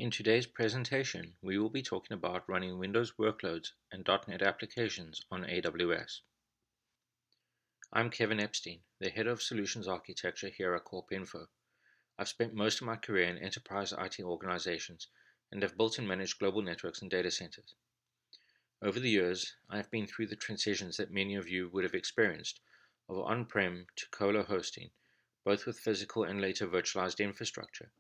In today's presentation, we will be talking about running Windows workloads and .NET applications on AWS. I'm Kevin Epstein, the Head of Solutions Architecture here at CorpInfo. I've spent most of my career in enterprise IT organizations and have built and managed global networks and data centers. Over the years, I have been through the transitions that many of you would have experienced of on-prem to colo hosting, both with physical and later virtualized infrastructure.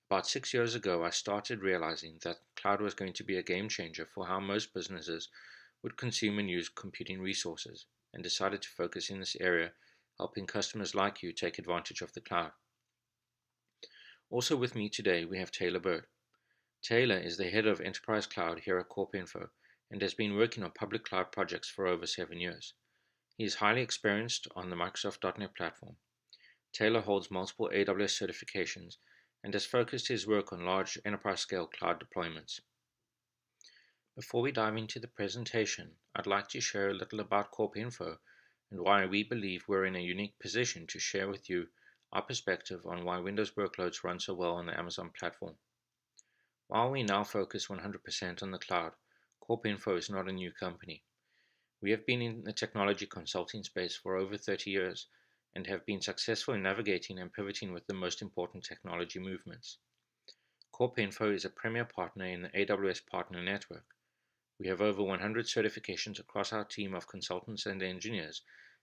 About 6 years ago, I started realizing that cloud was going to be a game changer for how most businesses would consume and use computing resources, and decided to focus in this area, helping customers like you take advantage of the cloud. Also with me today, we have Taylor Bird. Taylor is the head of Enterprise Cloud here at CorpInfo and has been working on public cloud projects for over 7 years. He is highly experienced on the Microsoft .NET platform. Taylor holds multiple AWS certifications and has focused his work on large enterprise-scale cloud deployments. Before we dive into the presentation, I'd like to share a little about CorpInfo and why we believe we're in a unique position to share with you our perspective on why Windows workloads run so well on the Amazon platform. While we now focus 100% on the cloud, CorpInfo is not a new company. We have been in the technology consulting space for over 30 years and have been successful in navigating and pivoting with the most important technology movements. CorpInfo is a premier partner in the AWS Partner Network. We have over 100 certifications across our team of consultants and engineers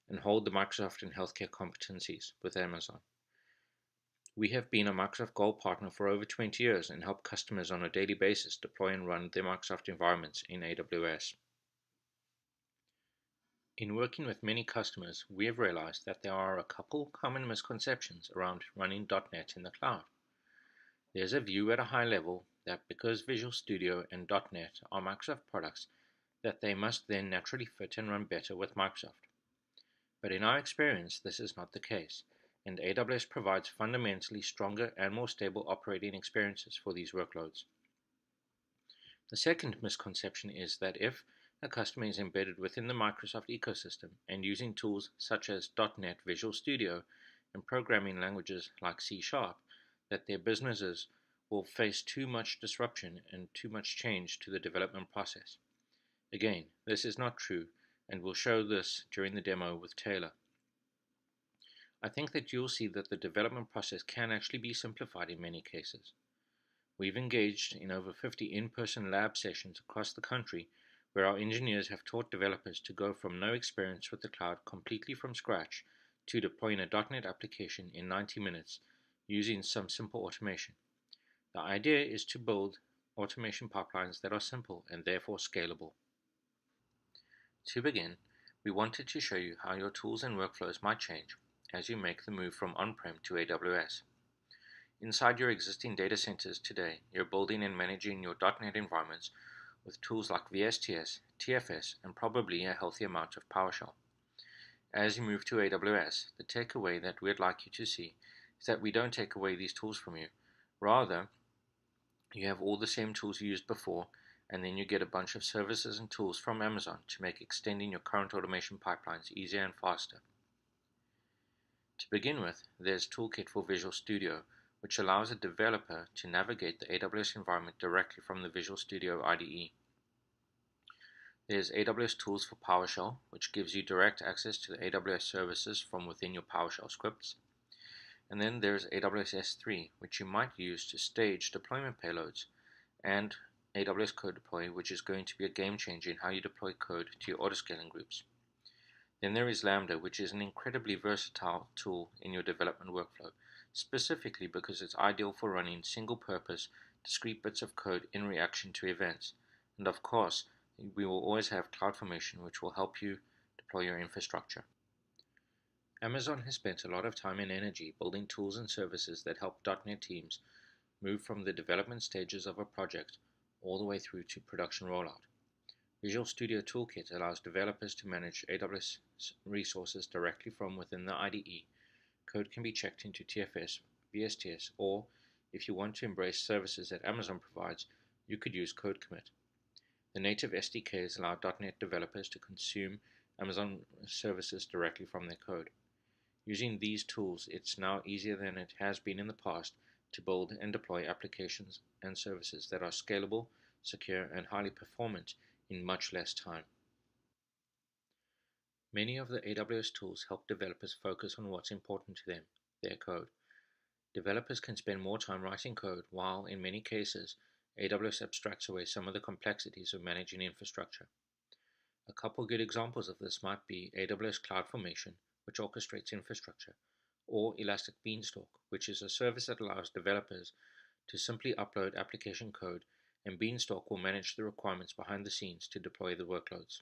and hold the Microsoft and healthcare competencies with Amazon. We have been a Microsoft Gold partner for over 20 years and help customers on a daily basis deploy and run their Microsoft environments in AWS. In working with many customers, we have realized that there are a couple common misconceptions around running .NET in the cloud. There's a view at a high level that because Visual Studio and .NET are Microsoft products, that they must then naturally fit and run better with Microsoft. But in our experience, this is not the case, and AWS provides fundamentally stronger and more stable operating experiences for these workloads. The second misconception is that if a customer is embedded within the Microsoft ecosystem and using tools such as .NET Visual Studio and programming languages like C#, that their businesses will face too much disruption and too much change to the development process. Again, this is not true, and we'll show this during the demo with Taylor. I think that you'll see that the development process can actually be simplified in many cases. We've engaged in over 50 in-person lab sessions across the country where our engineers have taught developers to go from no experience with the cloud completely from scratch to deploying a .NET application in 90 minutes using some simple automation. The idea is to build automation pipelines that are simple and therefore scalable. To begin, we wanted to show you how your tools and workflows might change as you make the move from on-prem to AWS. Inside your existing data centers today, you're building and managing your .NET environments with tools like VSTS, TFS, and probably a healthy amount of PowerShell. As you move to AWS, the takeaway that we'd like you to see is that we don't take away these tools from you. Rather, you have all the same tools you used before, and then you get a bunch of services and tools from Amazon to make extending your current automation pipelines easier and faster. To begin with, there's Toolkit for Visual Studio, which allows a developer to navigate the AWS environment directly from the Visual Studio IDE. There's AWS Tools for PowerShell, which gives you direct access to the AWS services from within your PowerShell scripts. And then there's AWS S3, which you might use to stage deployment payloads, and AWS CodeDeploy, which is going to be a game changer in how you deploy code to your autoscaling groups. Then there is Lambda, which is an incredibly versatile tool in your development workflow, specifically because it's ideal for running single-purpose, discrete bits of code in reaction to events. And of course, we will always have CloudFormation, which will help you deploy your infrastructure. Amazon has spent a lot of time and energy building tools and services that help .NET teams move from the development stages of a project all the way through to production rollout. Visual Studio Toolkit allows developers to manage AWS resources directly from within the IDE. Code can be checked into TFS, VSTS, or if you want to embrace services that Amazon provides, you could use CodeCommit. The native SDKs allow .NET developers to consume Amazon services directly from their code. Using these tools, it's now easier than it has been in the past to build and deploy applications and services that are scalable, secure, and highly performant in much less time. Many of the AWS tools help developers focus on what's important to them, their code. Developers can spend more time writing code, while in many cases, AWS abstracts away some of the complexities of managing infrastructure. A couple good examples of this might be AWS CloudFormation, which orchestrates infrastructure, or Elastic Beanstalk, which is a service that allows developers to simply upload application code, and Beanstalk will manage the requirements behind the scenes to deploy the workloads.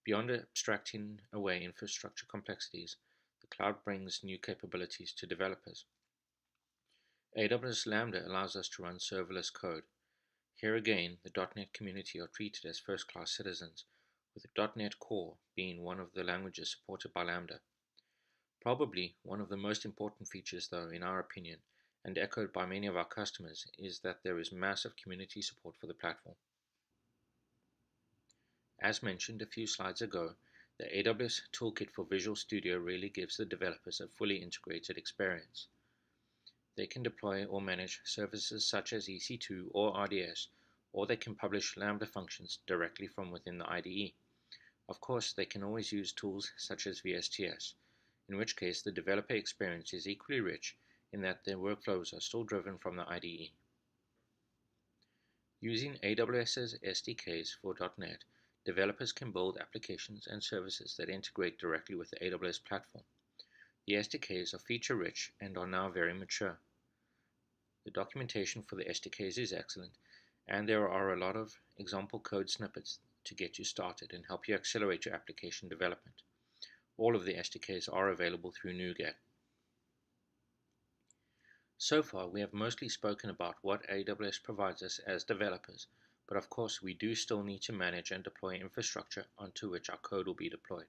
Beyond abstracting away infrastructure complexities, the cloud brings new capabilities to developers. AWS Lambda allows us to run serverless code. Here again, the .NET community are treated as first-class citizens, with the .NET Core being one of the languages supported by Lambda. Probably one of the most important features, though, in our opinion, and echoed by many of our customers, is that there is massive community support for the platform. As mentioned a few slides ago, the AWS Toolkit for Visual Studio really gives the developers a fully integrated experience. They can deploy or manage services such as EC2 or RDS, or they can publish Lambda functions directly from within the IDE. Of course, they can always use tools such as VSTS, in which case the developer experience is equally rich in that their workflows are still driven from the IDE. Using AWS's SDKs for .NET, developers can build applications and services that integrate directly with the AWS platform. The SDKs are feature-rich and are now very mature. The documentation for the SDKs is excellent, and there are a lot of example code snippets to get you started and help you accelerate your application development. All of the SDKs are available through NuGet. So far, we have mostly spoken about what AWS provides us as developers, but of course we do still need to manage and deploy infrastructure onto which our code will be deployed.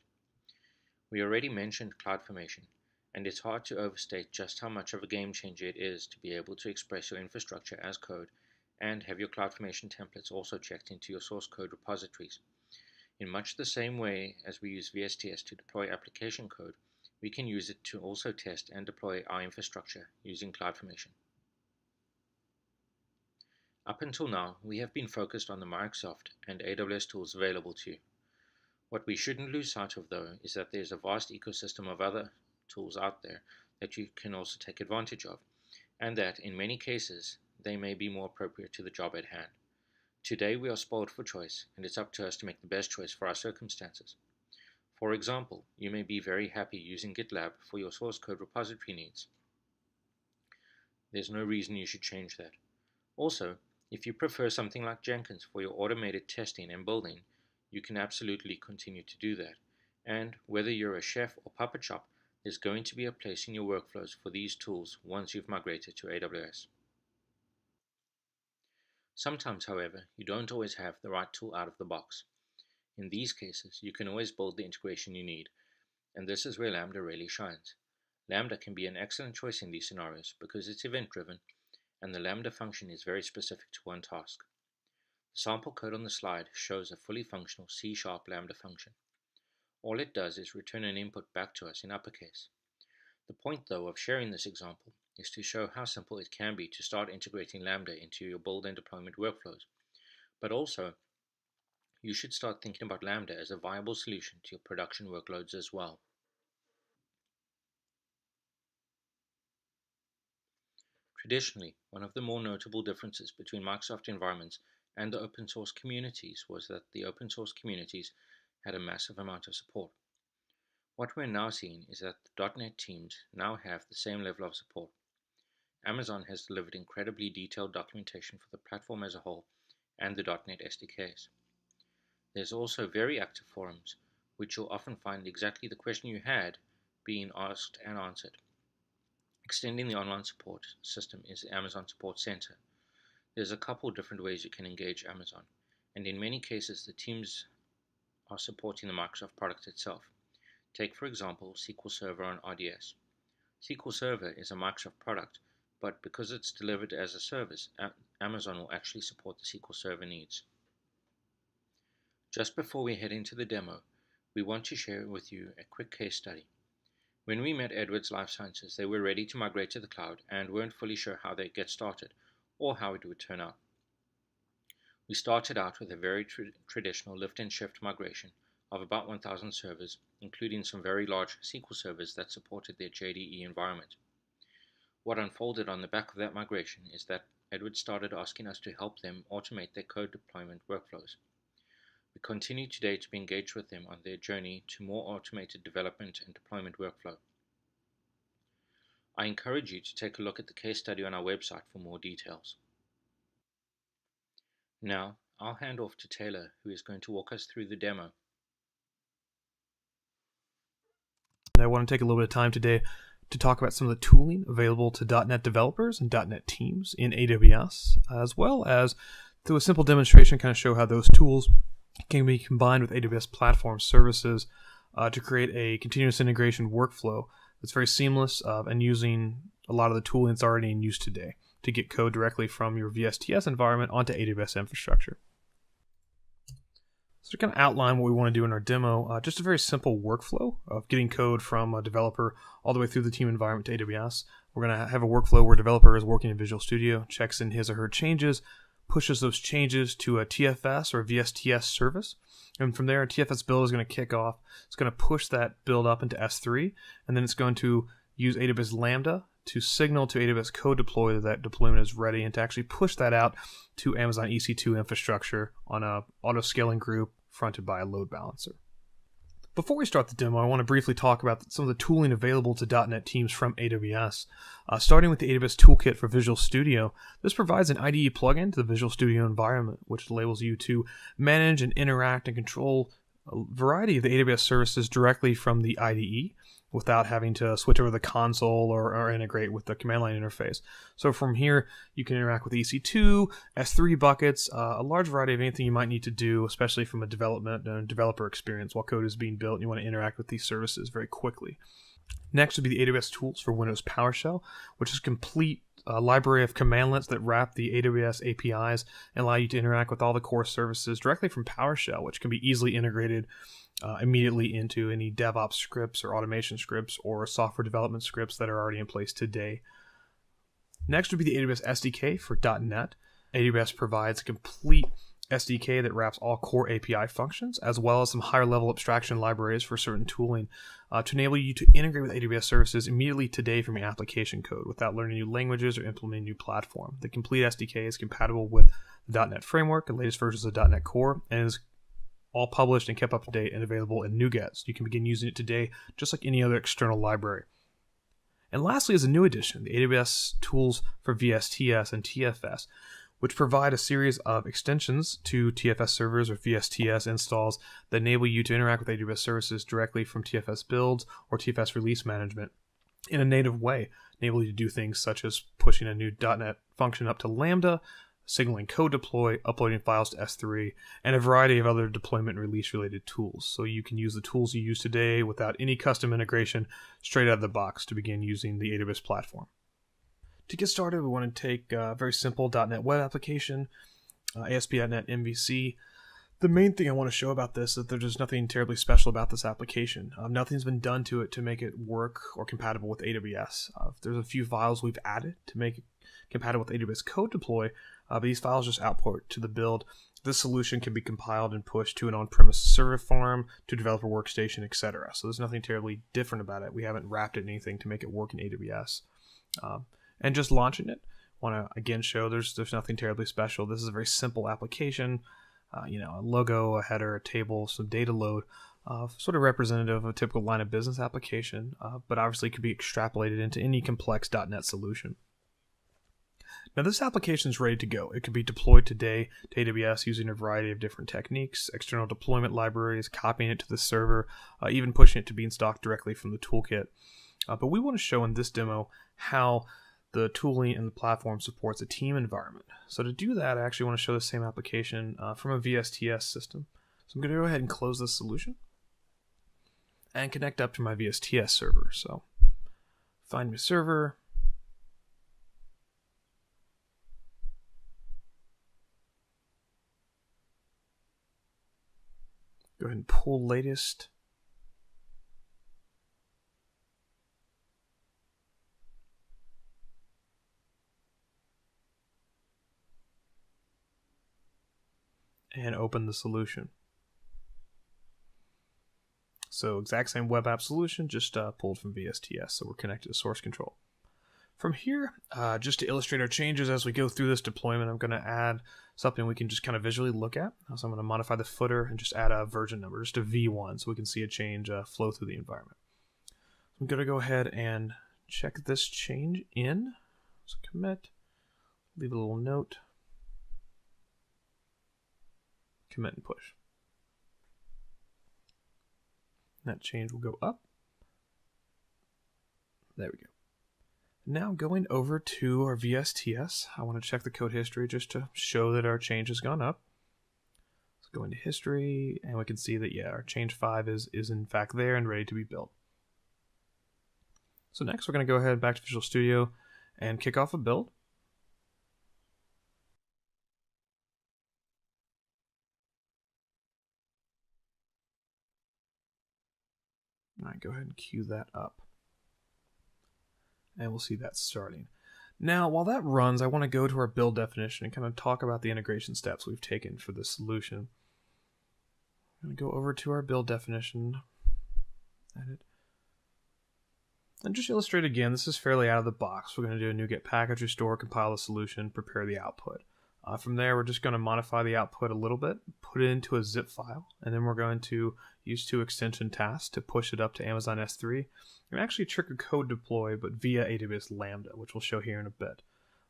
We already mentioned CloudFormation, and it's hard to overstate just how much of a game changer it is to be able to express your infrastructure as code and have your CloudFormation templates also checked into your source code repositories. In much the same way as we use VSTS to deploy application code, we can use it to also test and deploy our infrastructure using CloudFormation. Up until now, we have been focused on the Microsoft and AWS tools available to you. What we shouldn't lose sight of, though, is that there's a vast ecosystem of other tools out there that you can also take advantage of, and that, in many cases, they may be more appropriate to the job at hand. Today we are spoiled for choice, and it's up to us to make the best choice for our circumstances. For example, you may be very happy using GitLab for your source code repository needs. There's no reason you should change that. Also, if you prefer something like Jenkins for your automated testing and building, you can absolutely continue to do that. And whether you're a chef or puppet shop, there's going to be a place in your workflows for these tools once you've migrated to AWS. Sometimes, however, you don't always have the right tool out of the box. In these cases, you can always build the integration you need, and this is where Lambda really shines. Lambda can be an excellent choice in these scenarios because it's event-driven, and the Lambda function is very specific to one task. The sample code on the slide shows a fully functional C# Lambda function. All it does is return an input back to us in uppercase. The point, though, of sharing this example is to show how simple it can be to start integrating Lambda into your build and deployment workflows, but also you should start thinking about Lambda as a viable solution to your production workloads as well. Traditionally, one of the more notable differences between Microsoft environments and the open source communities was that the open source communities had a massive amount of support. What we're now seeing is that the .NET teams now have the same level of support. Amazon has delivered incredibly detailed documentation for the platform as a whole and the .NET SDKs. There's also very active forums, which you'll often find exactly the question you had being asked and answered. Extending the online support system is the Amazon Support Center. There's a couple different ways you can engage Amazon, and in many cases the teams are supporting the Microsoft product itself. Take, for example, SQL Server on RDS. SQL Server is a Microsoft product, but because it's delivered as a service, Amazon will actually support the SQL Server needs. Just before we head into the demo, we want to share with you a quick case study. When we met Edwards Life Sciences, they were ready to migrate to the cloud and weren't fully sure how they'd get started or how it would turn out. We started out with a very traditional lift and shift migration of about 1,000 servers, including some very large SQL servers that supported their JDE environment. What unfolded on the back of that migration is that Edwards started asking us to help them automate their code deployment workflows. We continue today to be engaged with them on their journey to more automated development and deployment workflow. I encourage you to take a look at the case study on our website for more details. Now, I'll hand off to Taylor, who is going to walk us through the demo. I want to take a little bit of time today to talk about some of the tooling available to .NET developers and .NET teams in AWS, as well as through a simple demonstration kind of show how those tools can be combined with AWS platform services to create a continuous integration workflow that's very seamless and using a lot of the tooling that's already in use today to get code directly from your VSTS environment onto AWS infrastructure. So to kind of outline what we want to do in our demo, just a very simple workflow of getting code from a developer all the way through the team environment to AWS. We're going to have a workflow where a developer is working in Visual Studio, checks in his or her changes, pushes those changes to a TFS or VSTS service. And from there, a TFS build is going to kick off. It's going to push that build up into S3, and then it's going to use AWS Lambda to signal to AWS CodeDeploy that deployment is ready and to actually push that out to Amazon EC2 infrastructure on a auto-scaling group fronted by a load balancer. Before we start the demo, I want to briefly talk about some of the tooling available to .NET teams from AWS. Starting with the AWS Toolkit for Visual Studio, this provides an IDE plugin to the Visual Studio environment, which enables you to manage and interact and control a variety of the AWS services directly from the IDE without having to switch over the console or integrate with the command line interface. So from here, you can interact with EC2, S3 buckets, a large variety of anything you might need to do, especially from a development and developer experience while code is being built and you want to interact with these services very quickly. Next would be the AWS tools for Windows PowerShell, which is a complete library of commandlets that wrap the AWS APIs and allow you to interact with all the core services directly from PowerShell, which can be easily integrated immediately into any DevOps scripts or automation scripts or software development scripts that are already in place today. Next would be the AWS SDK for .NET. AWS provides a complete SDK that wraps all core API functions, as well as some higher level abstraction libraries for certain tooling to enable you to integrate with AWS services immediately today from your application code without learning new languages or implementing new platform. The complete SDK is compatible with the .NET framework and latest versions of .NET Core and is all published and kept up to date and available in NuGet. So you can begin using it today just like any other external library. And lastly is a new addition, the AWS tools for VSTS and TFS, which provide a series of extensions to TFS servers or VSTS installs that enable you to interact with AWS services directly from TFS builds or TFS release management in a native way, enable you to do things such as pushing a new .NET function up to Lambda, signaling CodeDeploy, uploading files to S3, and a variety of other deployment and release related tools. So you can use the tools you use today without any custom integration straight out of the box to begin using the AWS platform. To get started, we want to take a very simple .NET web application, ASP.NET MVC. The main thing I want to show about this is that there's nothing terribly special about this application. Nothing's been done to it to make it work or compatible with AWS. There's a few files we've added to make it compatible with AWS CodeDeploy, but these files just output to the build. This solution can be compiled and pushed to an on-premise server farm, to developer workstation, etc. So there's nothing terribly different about it. We haven't wrapped it in anything to make it work in AWS. And just launching it, want to again show there's nothing terribly special. This is a very simple application. A logo, a header, a table, some data load, sort of representative of a typical line of business application, but obviously could be extrapolated into any complex .NET solution. Now this application is ready to go. It can be deployed today to AWS using a variety of different techniques, external deployment libraries, copying it to the server, even pushing it to Beanstalk directly from the toolkit. But we want to show in this demo how the tooling and the platform supports a team environment. So to do that, I actually want to show the same application from a VSTS system. So I'm going to go ahead and close this solution and connect up to my VSTS server. So find my server. Go ahead and pull latest. and open the solution. So exact same web app solution, just pulled from VSTS, so we're connected to source control. From here, just to illustrate our changes as we go through this deployment, I'm going to add something we can just kind of visually look at. So I'm going to modify the footer and just add a version number, just a V1, so we can see a change flow through the environment. So I'm going to go ahead and check this change in. So commit, leave a little note, commit and push. That change will go up. There we go. Now going over to our VSTS, I want to check the code history just to show that our change has gone up. Let's go into history, and we can see that, yeah, our change 5 is in fact there and ready to be built. So next we're going to go ahead back to Visual Studio and kick off a build. All right, go ahead and queue that up. And we'll see that starting. Now, while that runs, I want to go to our build definition and kind of talk about the integration steps we've taken for this solution. I'm going to go over to our build definition, edit, and just illustrate again. This is fairly out of the box. We're going to do a NuGet package restore, compile the solution, prepare the output. From there, we're just going to modify the output a little bit, put it into a zip file, and then we're going to use 2 extension tasks to push it up to Amazon S3 and actually trigger CodeDeploy, but via AWS Lambda, which we'll show here in a bit.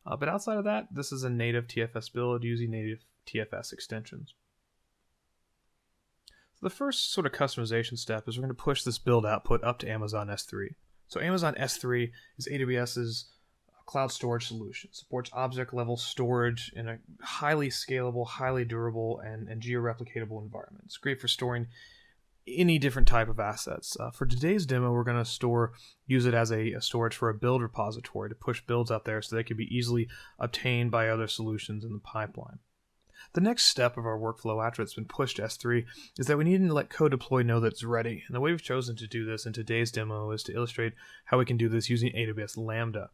But outside of that, this is a native TFS build using native TFS extensions. So the first sort of customization step is we're going to push this build output up to Amazon S3. So Amazon S3 is AWS's cloud storage solution. Supports object level storage in a highly scalable, highly durable, and geo-replicatable environment. It's great for storing any different type of assets. For today's demo, we're going to use it as a storage for a build repository to push builds out there so they can be easily obtained by other solutions in the pipeline. The next step of our workflow after it's been pushed to S3 is that we need to let CodeDeploy know that it's ready. And the way we've chosen to do this in today's demo is to illustrate how we can do this using AWS Lambda.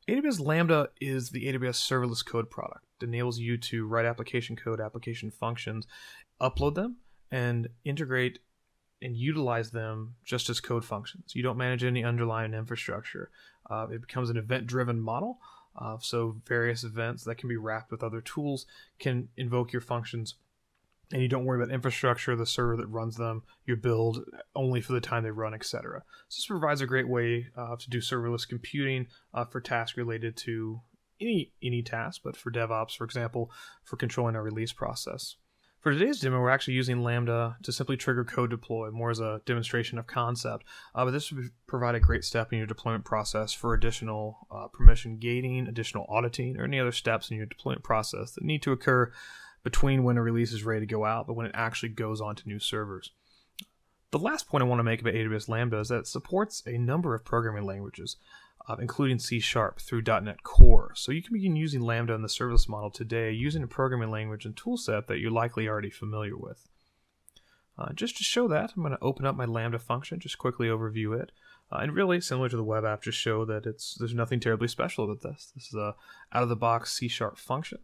AWS Lambda is the AWS serverless code product. It enables you to write application code, application functions, upload them, and integrate and utilize them just as code functions. You don't manage any underlying infrastructure. It becomes an event-driven model. So various events that can be wrapped with other tools can invoke your functions, and you don't worry about infrastructure, the server that runs them, your build only for the time they run, etc. So this provides a great way to do serverless computing for tasks related to any task, but for DevOps, for example, for controlling our release process. For today's demo, we're actually using Lambda to simply trigger CodeDeploy, more as a demonstration of concept. But this would provide a great step in your deployment process for additional permission gating, additional auditing, or any other steps in your deployment process that need to occur between when a release is ready to go out, but when it actually goes on to new servers. The last point I want to make about AWS Lambda is that it supports a number of programming languages, including C# through .NET Core. So you can begin using Lambda in the serverless model today using a programming language and toolset that you're likely already familiar with. Just to show that, I'm going to open up my Lambda function, just quickly overview it. And really, similar to the web app, just show that there's nothing terribly special about this. This is a out-of-the-box C# function.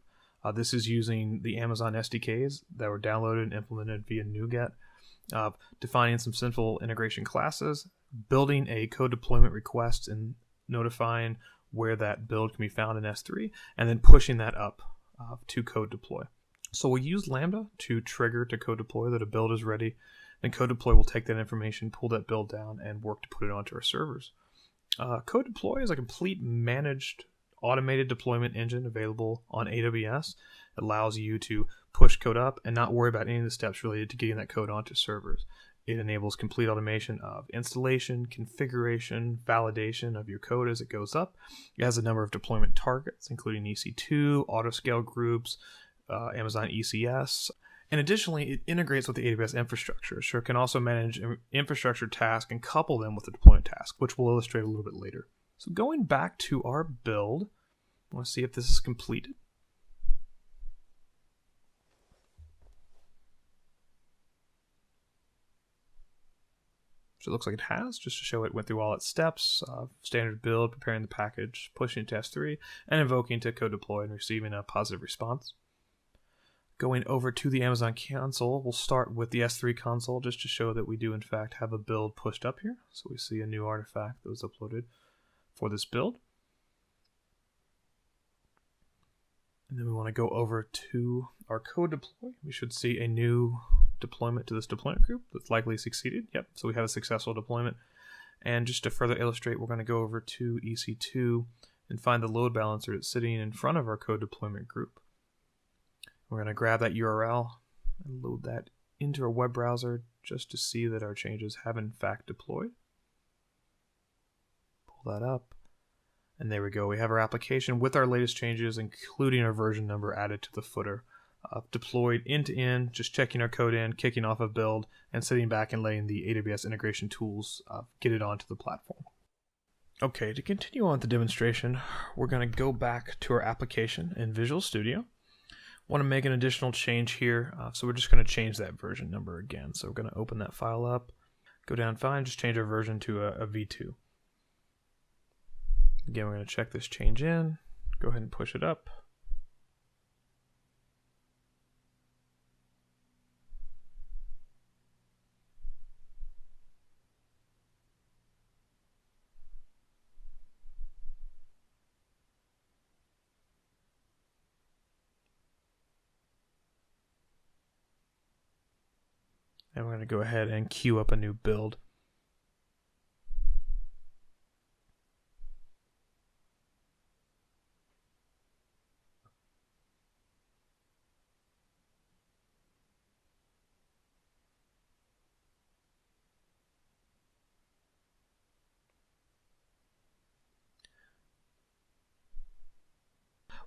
This is using the Amazon SDKs that were downloaded and implemented via NuGet, defining some simple integration classes, building a code deployment request and notifying where that build can be found in S3, and then pushing that up to CodeDeploy. So we'll use Lambda to trigger to CodeDeploy that a build is ready, and CodeDeploy will take that information, pull that build down, and work to put it onto our servers. CodeDeploy is a complete managed automated deployment engine available on AWS. It allows you to push code up and not worry about any of the steps related to getting that code onto servers. It enables complete automation of installation, configuration, validation of your code as it goes up. It has a number of deployment targets, including EC2, autoscale groups, Amazon ECS. And additionally, it integrates with the AWS infrastructure, so it can also manage infrastructure tasks and couple them with the deployment task, which we'll illustrate a little bit later. So going back to our build, I want to see if this is completed. So it looks like it has, just to show it went through all its steps, standard build, preparing the package, pushing to S3, and invoking to CodeDeploy and receiving a positive response. Going over to the Amazon console, we'll start with the S3 console just to show that we do in fact have a build pushed up here. So we see a new artifact that was uploaded for this build. And then we want to go over to our code deploy. We should see a new deployment to this deployment group that's likely succeeded. Yep, so we have a successful deployment. And just to further illustrate, we're going to go over to EC2 and find the load balancer that's sitting in front of our code deployment group. We're going to grab that URL and load that into our web browser just to see that our changes have in fact deployed. Pull that up. And there we go. We have our application with our latest changes, including our version number added to the footer. Deployed end to end, just checking our code in, kicking off a build, and sitting back and letting the AWS integration tools get it onto the platform. Okay, to continue on with the demonstration, we're going to go back to our application in Visual Studio. Want to make an additional change here, so we're just going to change that version number again. So we're going to open that file up, go down, find, just change our version to a V2. Again, we're going to check this change in, go ahead and push it up. And we're going to go ahead and queue up a new build.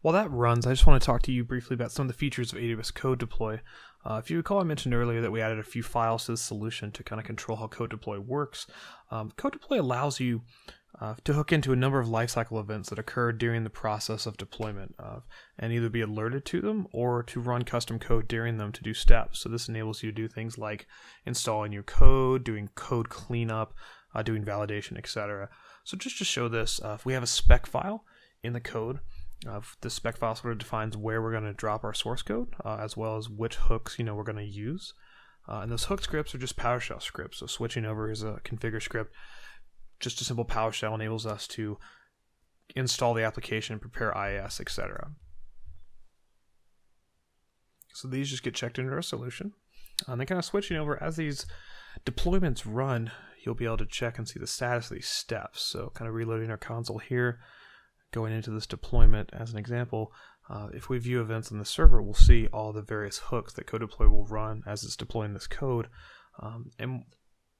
While that runs, I just want to talk to you briefly about some of the features of AWS CodeDeploy. If you recall, I mentioned earlier that we added a few files to the solution to kind of control how CodeDeploy works. CodeDeploy allows you to hook into a number of lifecycle events that occur during the process of deployment and either be alerted to them or to run custom code during them to do steps. So this enables you to do things like installing your code, doing code cleanup, doing validation, etc. So just to show this, if we have a spec file in the code, the spec file sort of defines where we're going to drop our source code, as well as which hooks we're going to use. And those hook scripts are just PowerShell scripts. So switching over is a configure script. Just a simple PowerShell enables us to install the application, prepare IIS, etc. So these just get checked into our solution. And then kind of switching over, as these deployments run, you'll be able to check and see the status of these steps. So kind of reloading our console here. Going into this deployment as an example, if we view events on the server, we'll see all the various hooks that CodeDeploy will run as it's deploying this code. And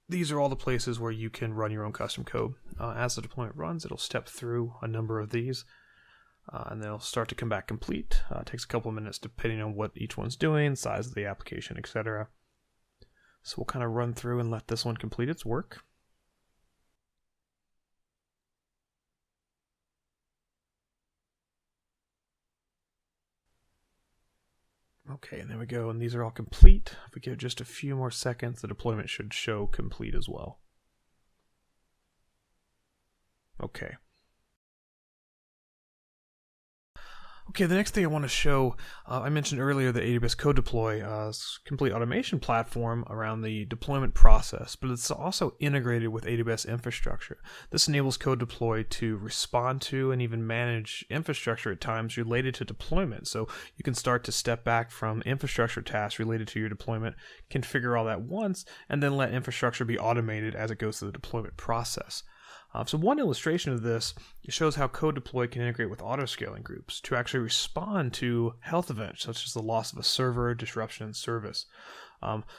these are all the places where you can run your own custom code. As the deployment runs, it'll step through a number of these, and they'll start to come back complete. It takes a couple of minutes depending on what each one's doing, size of the application, etc. So we'll kind of run through and let this one complete its work. Okay, and there we go, and these are all complete. If we give just a few more seconds, the deployment should show complete as well. Okay. Okay, the next thing I want to show, I mentioned earlier that AWS CodeDeploy is a complete automation platform around the deployment process, but it's also integrated with AWS infrastructure. This enables CodeDeploy to respond to and even manage infrastructure at times related to deployment. So you can start to step back from infrastructure tasks related to your deployment, configure all that once, and then let infrastructure be automated as it goes through the deployment process. So one illustration of this shows how CodeDeploy can integrate with autoscaling groups to actually respond to health events such as the loss of a server, disruption in service.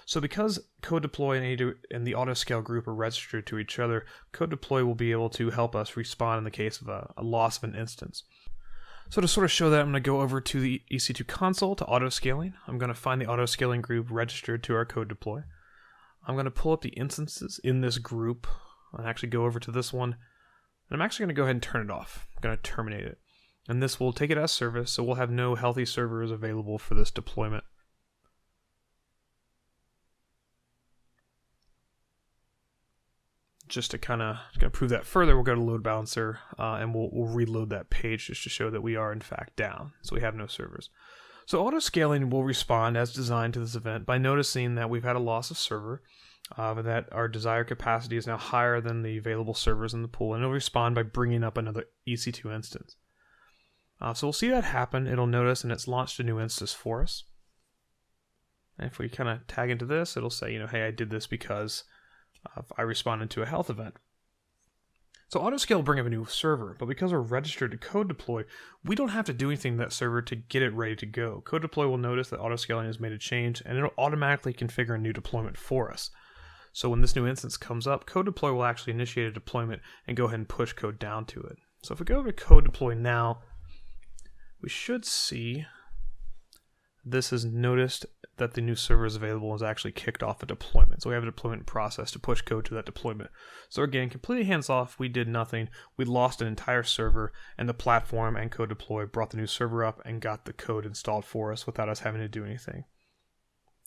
So because CodeDeploy and the autoscale group are registered to each other, CodeDeploy will be able to help us respond in the case of a loss of an instance. So to sort of show that, I'm going to go over to the EC2 console to autoscaling. I'm going to find the autoscaling group registered to our CodeDeploy. I'm going to pull up the instances in this group and actually go over to this one. And I'm actually going to go ahead and turn it off. I'm going to terminate it. And this will take it as service, so we'll have no healthy servers available for this deployment. Just to kind of prove that further, we'll go to load balancer and we'll reload that page just to show that we are in fact down. So we have no servers. So auto-scaling will respond as designed to this event by noticing that we've had a loss of server, that our desired capacity is now higher than the available servers in the pool, and it'll respond by bringing up another EC2 instance. So we'll see that happen. It'll notice, and it's launched a new instance for us. And if we kind of tag into this, it'll say, hey, I did this because I responded to a health event. So autoscale will bring up a new server, but because we're registered to CodeDeploy, we don't have to do anything to that server to get it ready to go. CodeDeploy will notice that autoscaling has made a change, and it'll automatically configure a new deployment for us. So when this new instance comes up, CodeDeploy will actually initiate a deployment and go ahead and push code down to it. So if we go over to CodeDeploy now, we should see this has noticed that the new server is available and has actually kicked off a deployment. So we have a deployment process to push code to that deployment. So again, completely hands off, we did nothing. We lost an entire server, and the platform and CodeDeploy brought the new server up and got the code installed for us without us having to do anything.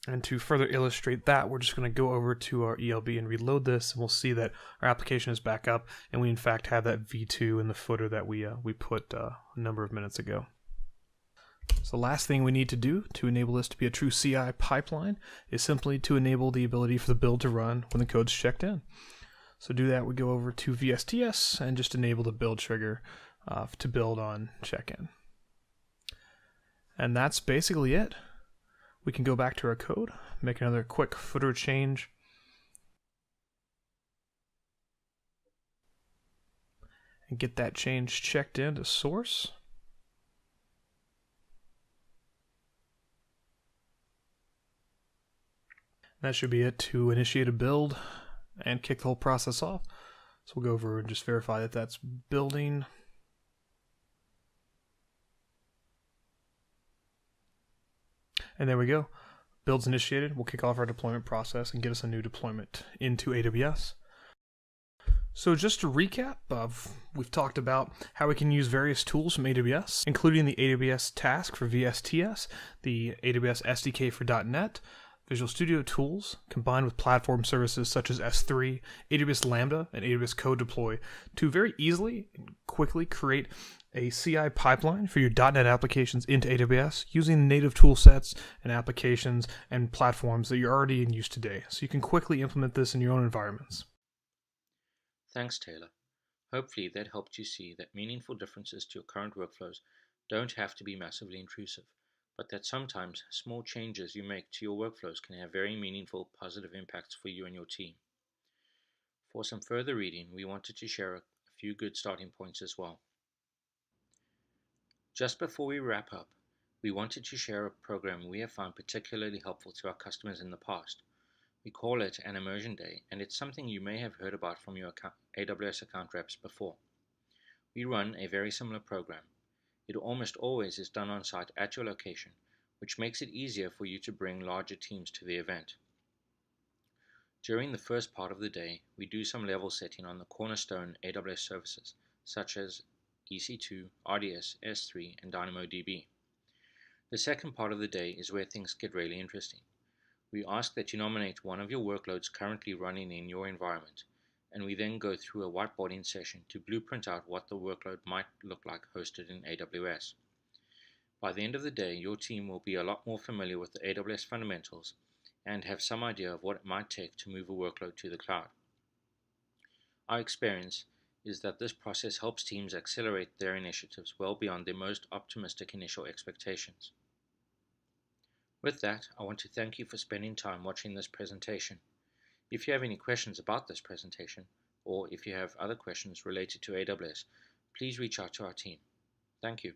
And to further illustrate that, we're just going to go over to our ELB and reload this, and we'll see that our application is back up, and we in fact have that v2 in the footer that we put a number of minutes ago. So the last thing we need to do to enable this to be a true CI pipeline is simply to enable the ability for the build to run when the code's checked in. So to do that, we go over to VSTS and just enable the build trigger to build on check-in. And that's basically it. We can go back to our code, make another quick footer change, and get that change checked in to source. That should be it to initiate a build and kick the whole process off. So we'll go over and just verify that that's building. And there we go. Build's initiated. We'll kick off our deployment process and get us a new deployment into AWS. So just to recap, we've talked about how we can use various tools from AWS, including the AWS task for VSTS, the AWS SDK for .NET, Visual Studio tools, combined with platform services such as S3, AWS Lambda, and AWS CodeDeploy to very easily and quickly create a CI pipeline for your .NET applications into AWS using native tool sets and applications and platforms that you're already in use today. So you can quickly implement this in your own environments. Thanks, Taylor. Hopefully that helped you see that meaningful differences to your current workflows don't have to be massively intrusive, but that sometimes small changes you make to your workflows can have very meaningful positive impacts for you and your team. For some further reading, we wanted to share a few good starting points as well. Just before we wrap up, we wanted to share a program we have found particularly helpful to our customers in the past. We call it an immersion day, and it's something you may have heard about from your AWS account reps before. We run a very similar program. It almost always is done on site at your location, which makes it easier for you to bring larger teams to the event. During the first part of the day, we do some level setting on the cornerstone AWS services, such as EC2, RDS, S3, and DynamoDB. The second part of the day is where things get really interesting. We ask that you nominate one of your workloads currently running in your environment, and we then go through a whiteboarding session to blueprint out what the workload might look like hosted in AWS. By the end of the day, your team will be a lot more familiar with the AWS fundamentals and have some idea of what it might take to move a workload to the cloud. Our experience is that this process helps teams accelerate their initiatives well beyond their most optimistic initial expectations. With that, I want to thank you for spending time watching this presentation. If you have any questions about this presentation, or if you have other questions related to AWS, please reach out to our team. Thank you.